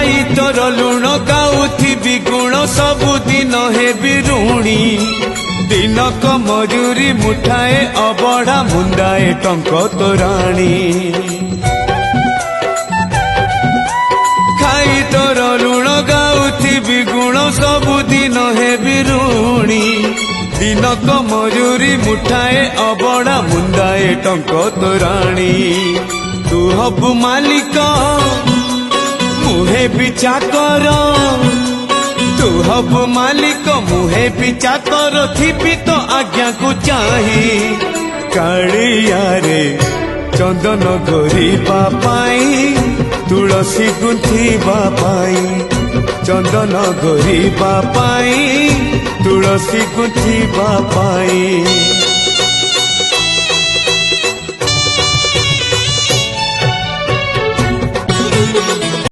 खाई तोर लुण गाउथिबी गुण सबुदिन हेबी ऋणी दिनक मजूरी मुठाए अबढ़ा मुंडाए टंक तोराणी खाई तोर लुण गाउथिबी गुण सबुदिन हेबी ऋणी दिनक मजूरी मुठाए अबढ़ा मुंडाए टंक तोराणी तू हबु मालिक मुहे भी चाकर तू हबु मालिक मुहे भी चाकर थिबी तो आज्ञा को चाही कालिया रे चंदन घोरीबा पाई तुलसी गुंथिबा पाई चंदन घोरीबा पाई तुलसी गुंथिबा पाई।